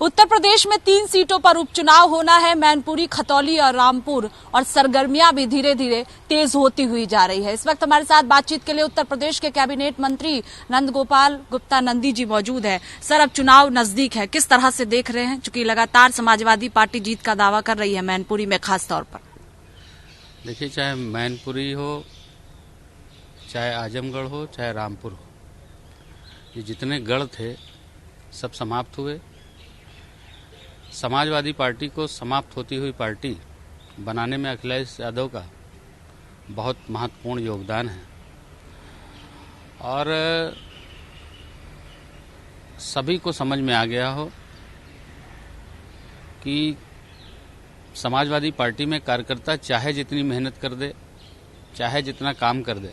उत्तर प्रदेश में 3 सीटों पर उपचुनाव होना है। मैनपुरी, खतौली और रामपुर, और सरगर्मियां भी धीरे धीरे तेज होती हुई जा रही है। इस वक्त हमारे साथ बातचीत के लिए उत्तर प्रदेश के कैबिनेट मंत्री नंदगोपाल गुप्ता नंदी जी मौजूद है। सर, अब चुनाव नजदीक है, किस तरह से देख रहे हैं, चूंकि लगातार समाजवादी पार्टी जीत का दावा कर रही है मैनपुरी में खास तौर पर? देखिए, चाहे मैनपुरी हो, चाहे आजमगढ़ हो, चाहे रामपुर हो, ये जितने गढ़ थे सब समाप्त हुए। समाजवादी पार्टी को समाप्त होती हुई पार्टी बनाने में अखिलेश यादव का बहुत महत्वपूर्ण योगदान है और सभी को समझ में आ गया हो कि समाजवादी पार्टी में कार्यकर्ता चाहे जितनी मेहनत कर दे, चाहे जितना काम कर दे,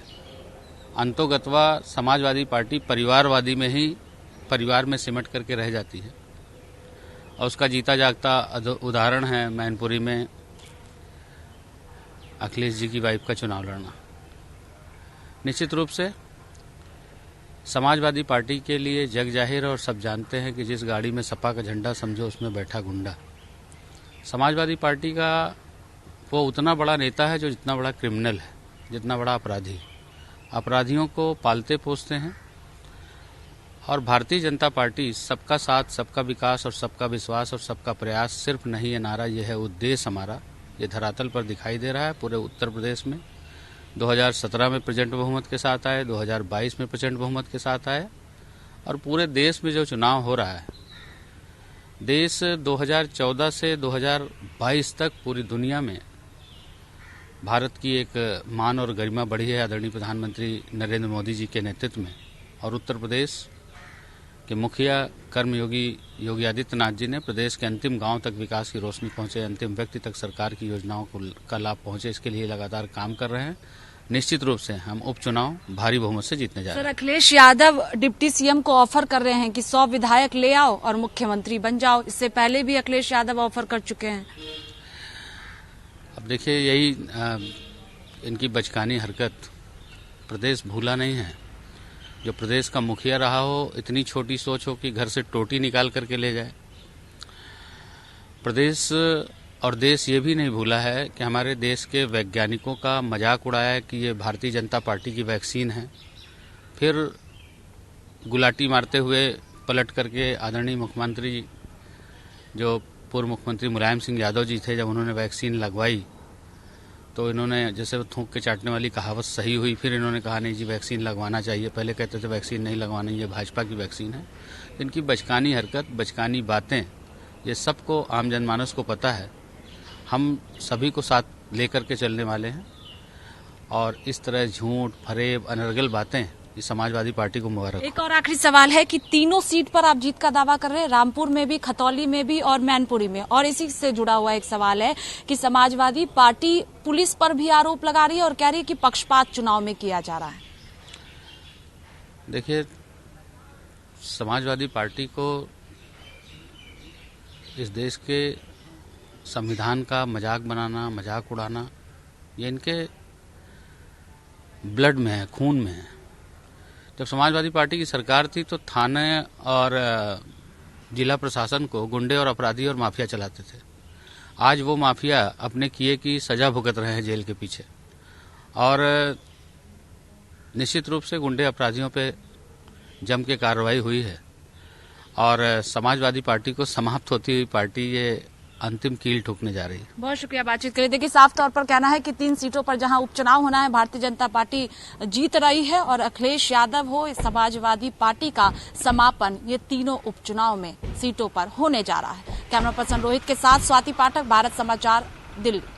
अंतोगत्वा समाजवादी पार्टी परिवारवादी में ही परिवार में सिमट करके रह जाती है। और उसका जीता जागता उदाहरण है मैनपुरी में अखिलेश जी की वाइफ का चुनाव लड़ना। निश्चित रूप से समाजवादी पार्टी के लिए जग जाहिर है और सब जानते हैं कि जिस गाड़ी में सपा का झंडा समझो उसमें बैठा गुंडा। समाजवादी पार्टी का वो उतना बड़ा नेता है जो जितना बड़ा क्रिमिनल है, जितना बड़ा अपराधी। अपराधियों को पालते पोसते हैं और भारतीय जनता पार्टी सबका साथ, सबका विकास और सबका विश्वास और सबका प्रयास सिर्फ नहीं है नारा, यह है उद्देश्य हमारा। ये धरातल पर दिखाई दे रहा है पूरे उत्तर प्रदेश में। 2017 में प्रचंड बहुमत के साथ आए, 2022 में प्रचंड बहुमत के साथ आए और पूरे देश में जो चुनाव हो रहा है, देश 2014 से 2022 तक पूरी दुनिया में भारत की एक मान और गरिमा बढ़ी है आदरणीय प्रधानमंत्री नरेंद्र मोदी जी के नेतृत्व में। और उत्तर प्रदेश के मुखिया कर्मयोगी योगी आदित्यनाथ जी ने प्रदेश के अंतिम गांव तक विकास की रोशनी पहुंचे, अंतिम व्यक्ति तक सरकार की योजनाओं का लाभ पहुंचे, इसके लिए लगातार काम कर रहे हैं। निश्चित रूप से हम उपचुनाव भारी बहुमत से जीतने जा रहे हैं। Sir, Akhilesh Yadav deputy CM को ऑफर कर रहे हैं कि 100 विधायक ले आओ और मुख्यमंत्री बन जाओ। इससे पहले भी अखिलेश यादव ऑफर कर चुके हैं। अब देखिए, यही इनकी बचकानी हरकत। प्रदेश भूला नहीं है। जो प्रदेश का मुखिया रहा हो, इतनी छोटी सोच हो कि घर से टोटी निकाल करके ले जाए। प्रदेश और देश ये भी नहीं भूला है कि हमारे देश के वैज्ञानिकों का मजाक उड़ाया है कि ये भारतीय जनता पार्टी की वैक्सीन है। फिर गुलाटी मारते हुए पलट करके आदरणीय मुख्यमंत्री, जो पूर्व मुख्यमंत्री मुलायम सिंह यादव जी थे, जब उन्होंने वैक्सीन लगवाई तो इन्होंने, जैसे वो थूक के चाटने वाली कहावत सही हुई, फिर इन्होंने कहा नहीं जी वैक्सीन लगवाना चाहिए। पहले कहते थे वैक्सीन नहीं लगवानी, ये भाजपा की वैक्सीन है। इनकी बचकानी हरकत, बचकानी बातें, ये सबको आम जनमानस को पता है। हम सभी को साथ लेकर के चलने वाले हैं और इस तरह झूठ, फरेब, अनर्गल बातें ये समाजवादी पार्टी को मुबारक। एक और आखिरी सवाल है कि तीनों सीट पर आप जीत का दावा कर रहे हैं, रामपुर में भी, खतौली में भी और मैनपुरी में। और इसी से जुड़ा हुआ एक सवाल है कि समाजवादी पार्टी पुलिस पर भी आरोप लगा रही है और कह रही है कि पक्षपात चुनाव में किया जा रहा है। देखिए, समाजवादी पार्टी को इस देश के संविधान का मजाक बनाना, मजाक उड़ाना, ये इनके ब्लड में है, खून में है। जब समाजवादी पार्टी की सरकार थी तो थाने और जिला प्रशासन को गुंडे और अपराधी और माफिया चलाते थे। आज वो माफिया अपने किए की सजा भुगत रहे हैं जेल के पीछे और निश्चित रूप से गुंडे अपराधियों पे जम के कार्रवाई हुई है और समाजवादी पार्टी को समाप्त होती हुई पार्टी ये अंतिम कील ठोकने जा रही है। बहुत शुक्रिया बातचीत के लिए। देखिए, साफ तौर पर कहना है कि 3 सीटों पर जहां उपचुनाव होना है, भारतीय जनता पार्टी जीत रही है और अखिलेश यादव हो, समाजवादी पार्टी का समापन ये तीनों उपचुनाव में सीटों पर होने जा रहा है। कैमरा पर्सन रोहित के साथ स्वाति पाठक, भारत समाचार, दिल्ली।